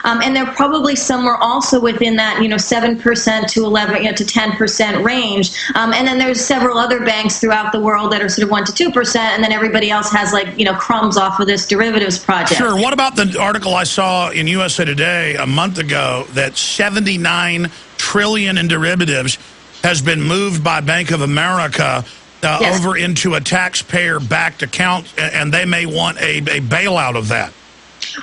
and they're probably somewhere also within that 7% to 11 to 10% range. And then there's several other banks throughout the world that are sort of 1% to 2%, and then everybody else has crumbs off of this derivatives project. Sure. What about the article I saw in USA Today a month ago that 79 trillion in derivatives has been moved by Bank of America Yes. over into a taxpayer-backed account, and they may want a bailout of that?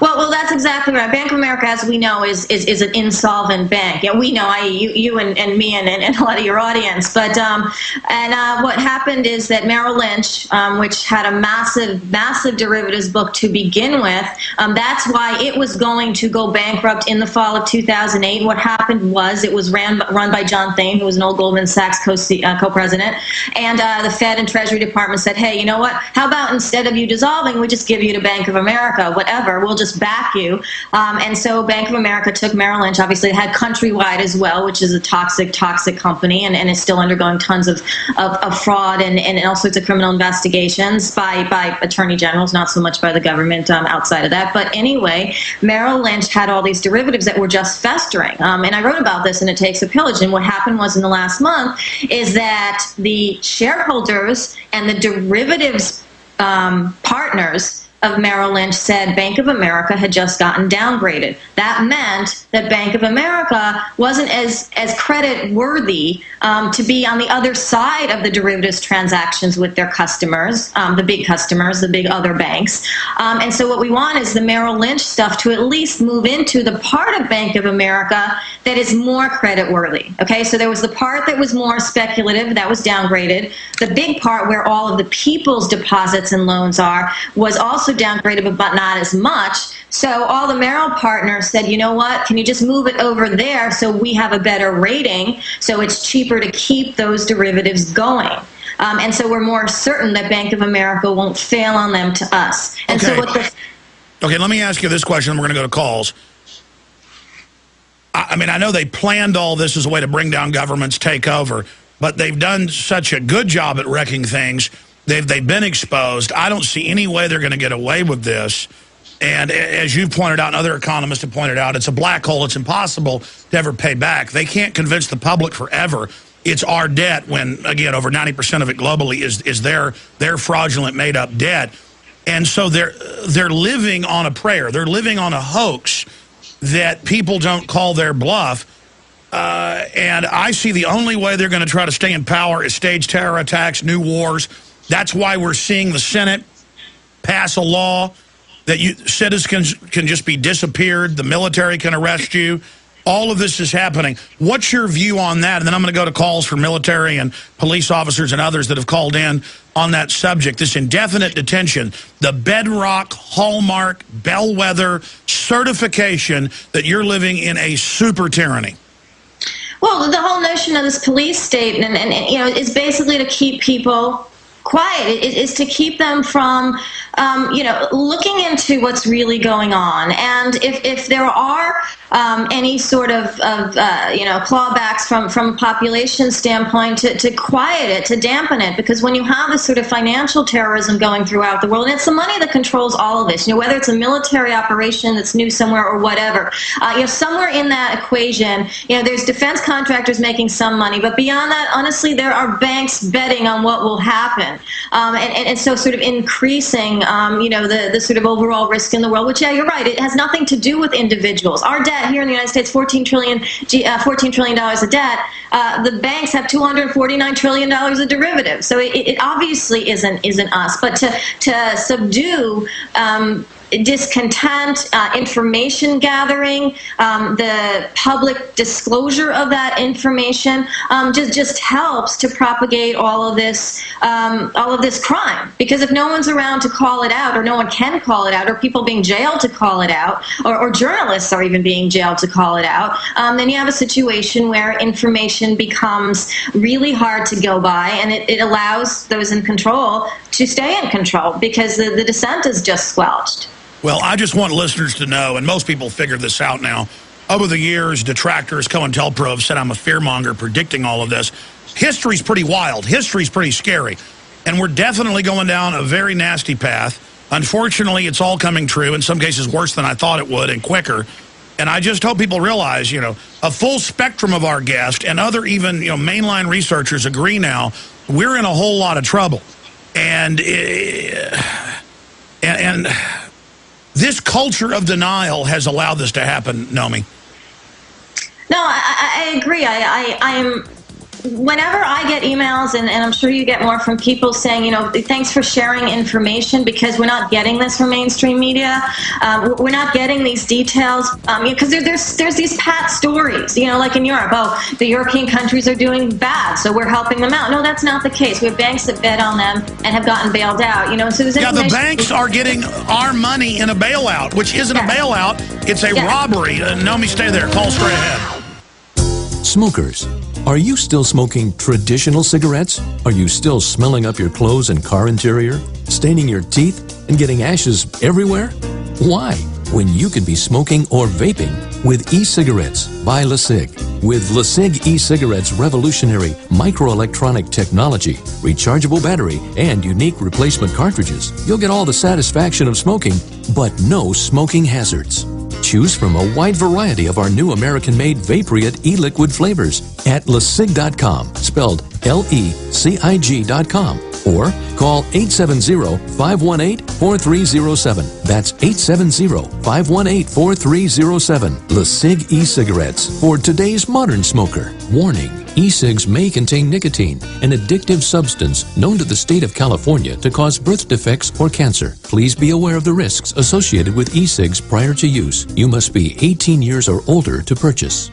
Well, that's exactly right. Bank of America, as we know, is an insolvent bank. Yeah, we know, you and me and a lot of your audience. But what happened is that Merrill Lynch, which had a massive derivatives book to begin with, that's why it was going to go bankrupt in the fall of 2008. What happened was it was run by John Thain, who was an old Goldman Sachs co-president, and the Fed and Treasury Department said, hey, you know what? How about instead of you dissolving, we just give you to Bank of America, whatever. We'll just back you. And so Bank of America took Merrill Lynch. Obviously, it had Countrywide as well, which is a toxic company, and is still undergoing tons of fraud and all sorts of criminal investigations by attorney generals, not so much by the government outside of that. But anyway, Merrill Lynch had all these derivatives that were just festering. And I wrote about this in It Takes a Pillage. And what happened was in the last month is that the shareholders and the derivatives partners of Merrill Lynch said Bank of America had just gotten downgraded. That meant that Bank of America wasn't as credit worthy to be on the other side of the derivatives transactions with their customers, the big other banks. And so what we want is the Merrill Lynch stuff to at least move into the part of Bank of America that is more credit worthy. Okay, so there was the part that was more speculative, that was downgraded. The big part where all of the people's deposits and loans are was also downgraded, but not as much. So all the Merrill partners said, you know what, can you just move it over there so we have a better rating, so it's cheaper to keep those derivatives going. And so we're more certain that Bank of America won't fail on them to us. And okay. So what Okay, let me ask you this question, and we're going to go to calls. I mean, I know they planned all this as a way to bring down governments, take over, but they've done such a good job at wrecking things. They've been exposed. I don't see any way they're going to get away with this. And as you've pointed out, and other economists have pointed out, it's a black hole. It's impossible to ever pay back. They can't convince the public forever it's our debt when, again, over 90% of it globally is their fraudulent made-up debt. And so they're living on a prayer. They're living on a hoax that people don't call their bluff. And I see the only way they're going to try to stay in power is stage terror attacks, new wars. That's why we're seeing the Senate pass a law that citizens can just be disappeared. The military can arrest you. All of this is happening. What's your view on that? And then I'm going to go to calls for military and police officers and others that have called in on that subject. This indefinite detention, the bedrock, hallmark, bellwether certification that you're living in a super tyranny. Well, the whole notion of this police state and is basically to keep people quiet. It is to keep them from, looking into what's really going on. And if there are any sort of clawbacks from a population standpoint to quiet it, to dampen it, because when you have this sort of financial terrorism going throughout the world, and it's the money that controls all of this, whether it's a military operation that's new somewhere or whatever, somewhere in that equation, there's defense contractors making some money, but beyond that, honestly, there are banks betting on what will happen. And so sort of increasing, the sort of overall risk in the world, which, yeah, you're right, it has nothing to do with individuals. Our debt here in the United States, $14 trillion of debt. The banks have $249 trillion of derivatives. So it obviously isn't us. But to subdue discontent, information gathering, the public disclosure of that information just helps to propagate all of this crime. Because if no one's around to call it out, or no one can call it out, or people being jailed to call it out, or journalists are even being jailed to call it out, then you have a situation where information becomes really hard to go by, and it allows those in control to stay in control because the dissent is just squelched. Well, I just want listeners to know, and most people figure this out now, over the years, detractors, COINTELPRO have said I'm a fearmonger predicting all of this. History's pretty wild. History's pretty scary. And we're definitely going down a very nasty path. Unfortunately, it's all coming true, in some cases worse than I thought it would and quicker. And I just hope people realize, a full spectrum of our guests and other even, mainline researchers agree now we're in a whole lot of trouble. And this culture of denial has allowed this to happen, Nomi. No, I agree. I'm. Whenever I get emails, and I'm sure you get more from people saying, thanks for sharing information, because we're not getting this from mainstream media. We're not getting these details because there's these pat stories, like in Europe. Oh, the European countries are doing bad, so we're helping them out. No, that's not the case. We have banks that bet on them and have gotten bailed out. So there's the banks are getting our money in a bailout, which isn't a bailout. It's a robbery. Nomi, stay there. Call straight ahead. Smokers, are you still smoking traditional cigarettes? Are you still smelling up your clothes and car interior, staining your teeth, and getting ashes everywhere? Why? When you could be smoking or vaping with e-cigarettes by LeSig. With LeSig e-cigarettes' revolutionary microelectronic technology, rechargeable battery, and unique replacement cartridges, you'll get all the satisfaction of smoking, but no smoking hazards. Choose from a wide variety of our new American-made Vaporite e-liquid flavors at LeSig.com, spelled L-E-C-I-G.com, or call 870-518-4307. That's 870-518-4307. LeSig e-cigarettes for today's modern smoker. Warning, e-cigs may contain nicotine, an addictive substance known to the state of California to cause birth defects or cancer. Please be aware of the risks associated with e-cigs prior to use. You must be 18 years or older to purchase.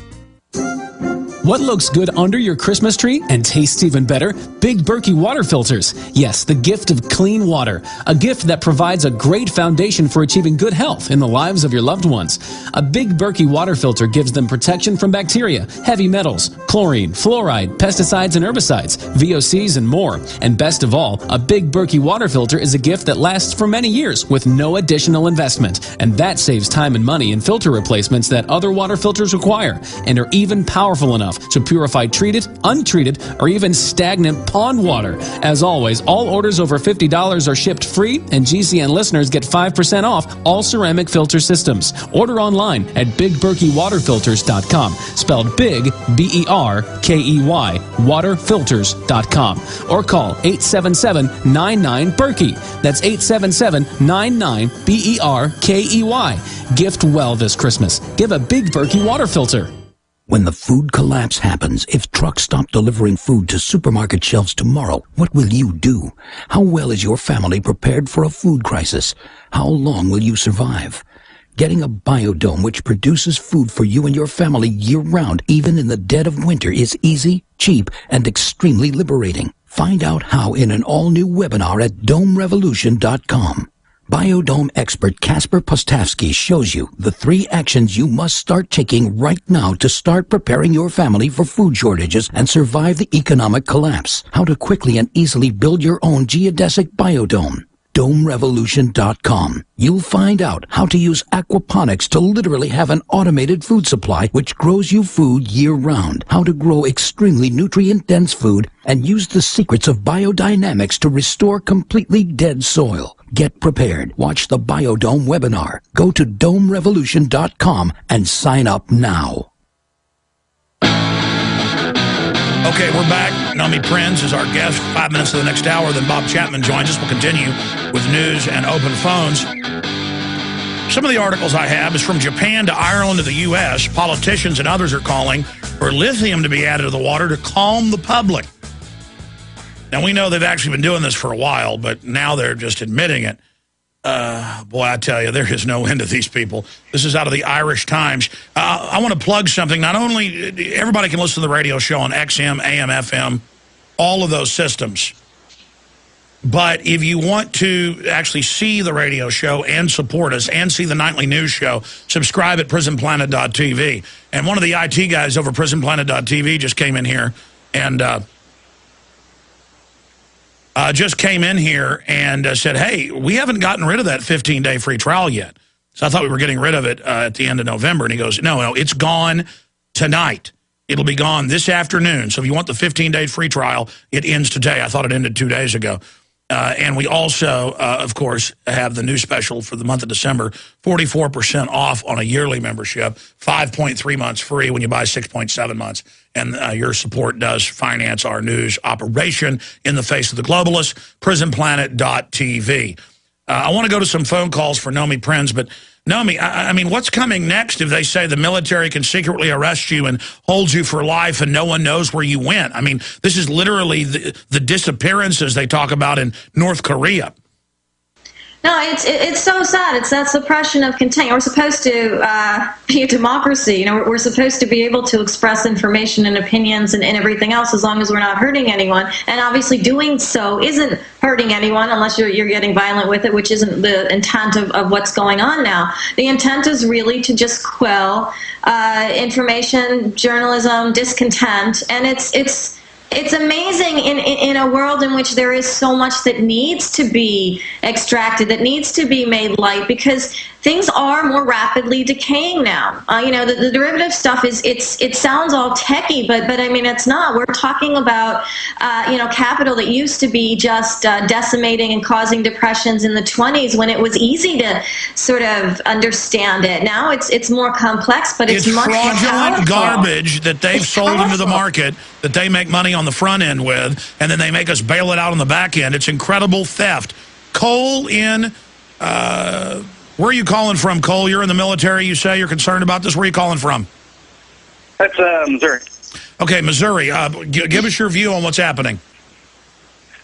What looks good under your Christmas tree and tastes even better? Big Berkey water filters. Yes, the gift of clean water. A gift that provides a great foundation for achieving good health in the lives of your loved ones. A Big Berkey water filter gives them protection from bacteria, heavy metals, chlorine, fluoride, pesticides and herbicides, VOCs and more. And best of all, a Big Berkey water filter is a gift that lasts for many years with no additional investment. And that saves time and money in filter replacements that other water filters require, and are even powerful enough to purify treated, untreated, or even stagnant pond water. As always, all orders over $50 are shipped free, and GCN listeners get 5% off all ceramic filter systems. Order online at BigBerkeyWaterFilters.com, spelled Big, B-E-R-K-E-Y, waterfilters.com, or call 877-99-BERKEY. That's 877-99-B-E-R-K-E-Y. Gift well this Christmas. Give a Big Berkey water filter. When the food collapse happens, if trucks stop delivering food to supermarket shelves tomorrow, what will you do? How well is your family prepared for a food crisis? How long will you survive? Getting a Biodome which produces food for you and your family year-round, even in the dead of winter, is easy, cheap, and extremely liberating. Find out how in an all-new webinar at domerevolution.com. Biodome expert Kasper Postavsky shows you the 3 actions you must start taking right now to start preparing your family for food shortages and survive the economic collapse. How to quickly and easily build your own geodesic biodome. DomeRevolution.com. You'll find out how to use aquaponics to literally have an automated food supply which grows you food year-round. How to grow extremely nutrient-dense food and use the secrets of biodynamics to restore completely dead soil. Get prepared. Watch the Biodome webinar. Go to DomeRevolution.com and sign up now. Okay, we're back. Nomi Prinz is our guest. 5 minutes to the next hour. Then Bob Chapman joins us. We'll continue with news and open phones. Some of the articles I have is from Japan to Ireland to the U.S. Politicians and others are calling for lithium to be added to the water to calm the public. Now, we know they've actually been doing this for a while, but now they're just admitting it. Boy, I tell you, there is no end to these people. This is out of the Irish Times. I want to plug something. Not only everybody can listen to the radio show on XM, AM, FM, all of those systems. But if you want to actually see the radio show and support us and see the nightly news show, subscribe at prisonplanet.tv. And one of the IT guys over prisonplanet.tv just came in here and said, hey, we haven't gotten rid of that 15-day free trial yet. So I thought we were getting rid of it at the end of November. And he goes, no, it's gone tonight. It'll be gone this afternoon. So if you want the 15-day free trial, it ends today. I thought it ended 2 days ago. And we also, of course, have the new special for the month of December, 44% off on a yearly membership, 5.3 months free when you buy 6.7 months. And your support does finance our news operation in the face of the globalists, prisonplanet.tv. I want to go to some phone calls for Nomi Prinz, but Nomi, I mean, what's coming next if they say the military can secretly arrest you and hold you for life and no one knows where you went? I mean, this is literally the disappearances they talk about in North Korea. No, it's so sad. It's that suppression of content. We're supposed to be a democracy. You know, we're supposed to be able to express information and opinions and everything else as long as we're not hurting anyone. And obviously doing so isn't hurting anyone unless you're getting violent with it, which isn't the intent of what's going on now. The intent is really to just quell information, journalism, discontent, and it's amazing in a world in which there is so much that needs to be extracted, that needs to be made light, because things are more rapidly decaying now. You know, the derivative stuff it sounds all techie, but I mean, it's not. We're talking about, you know, capital that used to be just decimating and causing depressions in the 20s when it was easy to sort of understand it. Now it's more complex, but it's much more fraudulent powerful. garbage that they've sold into the market that they make money on the front end with, and then they make us bail it out on the back end. It's incredible theft. Cole in... where are you calling from, Cole? You're in the military, you say. You're concerned about this. Where are you calling from? That's Missouri. Okay, Missouri. Give us your view on what's happening.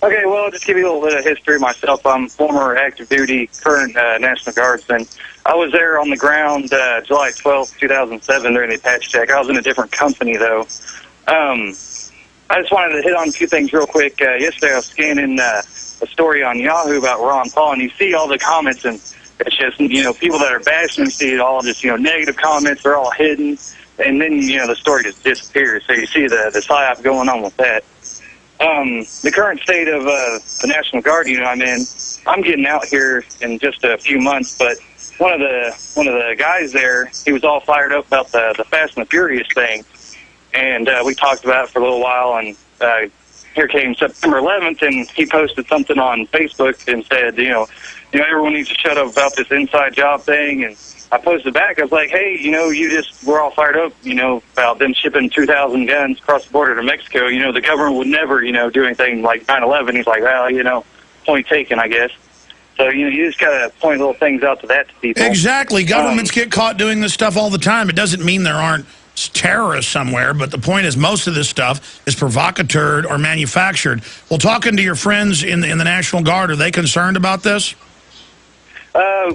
Okay, well, just give you a little bit of history myself. I'm former active duty, current National Guardsman. I was there on the ground July 12th, 2007 during the Apache check. I was in a different company, though. I just wanted to hit on a few things real quick. Yesterday I was scanning a story on Yahoo about Ron Paul, and you see all the comments, and it's just, you know, people that are bashing him, see it all, just, you know, negative comments, they're all hidden, and then, you know, the story just disappears. So you see the psyop going on with that. The current state of the National Guard, you know, I'm getting out here in just a few months, but one of the guys there, he was all fired up about the Fast and the Furious thing, and we talked about it for a little while, and here came September 11th, and he posted something on Facebook and said, you know, everyone needs to shut up about this inside job thing. And I posted back. I was like, hey, you know, we're all fired up, you know, about them shipping 2,000 guns across the border to Mexico. You know, the government would never, you know, do anything like 9/11. He's like, well, you know, point taken, I guess. So, you know, you just got to point little things out to people. Exactly. Governments get caught doing this stuff all the time. It doesn't mean there aren't terrorists somewhere, but the point is most of this stuff is provocateur or manufactured. Well, talking to your friends in the National Guard, are they concerned about this?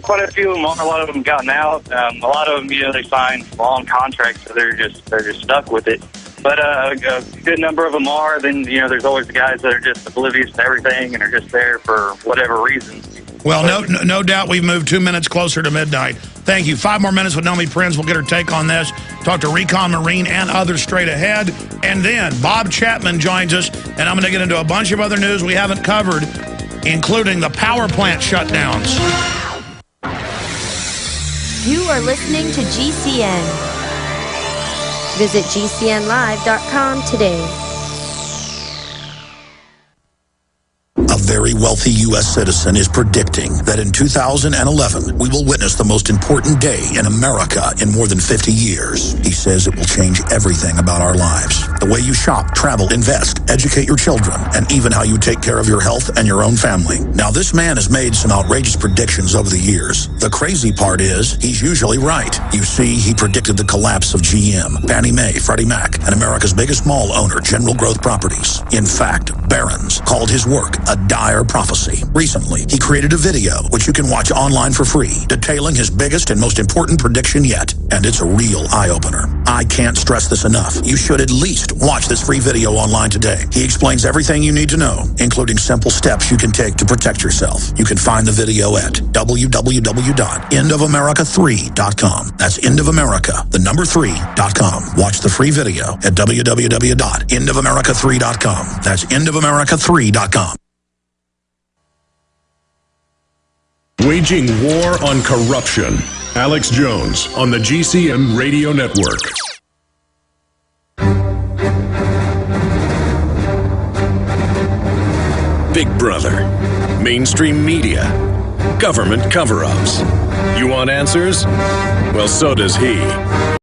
Quite a few of them are. A lot of them gotten out. A lot of them, you know, they signed long contracts, so they're just stuck with it. But a good number of them are. Then, you know, there's always the guys that are just oblivious to everything and are just there for whatever reason. Well, no doubt we've moved 2 minutes closer to midnight. Thank you. 5 more minutes with Nomi Prinz. We'll get her take on this. Talk to Recon Marine and others straight ahead. And then Bob Chapman joins us, and I'm going to get into a bunch of other news we haven't covered, including the power plant shutdowns. You are listening to GCN. Visit GCNlive.com today. A very wealthy U.S. citizen is predicting that in 2011, we will witness the most important day in America in more than 50 years. He says it will change everything about our lives. The way you shop, travel, invest, educate your children, and even how you take care of your health and your own family. Now, this man has made some outrageous predictions over the years. The crazy part is, he's usually right. You see, he predicted the collapse of GM, Fannie Mae, Freddie Mac, and America's biggest mall owner, General Growth Properties. In fact, Barron's called his work a dire prophecy. Recently, he created a video, which you can watch online for free, detailing his biggest and most important prediction yet. And it's a real eye-opener. I can't stress this enough. You should at least watch this free video online today. He explains everything you need to know, including simple steps you can take to protect yourself. You can find the video at www.endofamerica3.com. That's endofamerica, the number 3.com. Watch the free video at www.endofamerica3.com. That's endofamerica3.com. Waging war on corruption. Alex Jones on the GCN Radio Network. Big Brother, mainstream media, government cover-ups. You want answers? Well, so does he.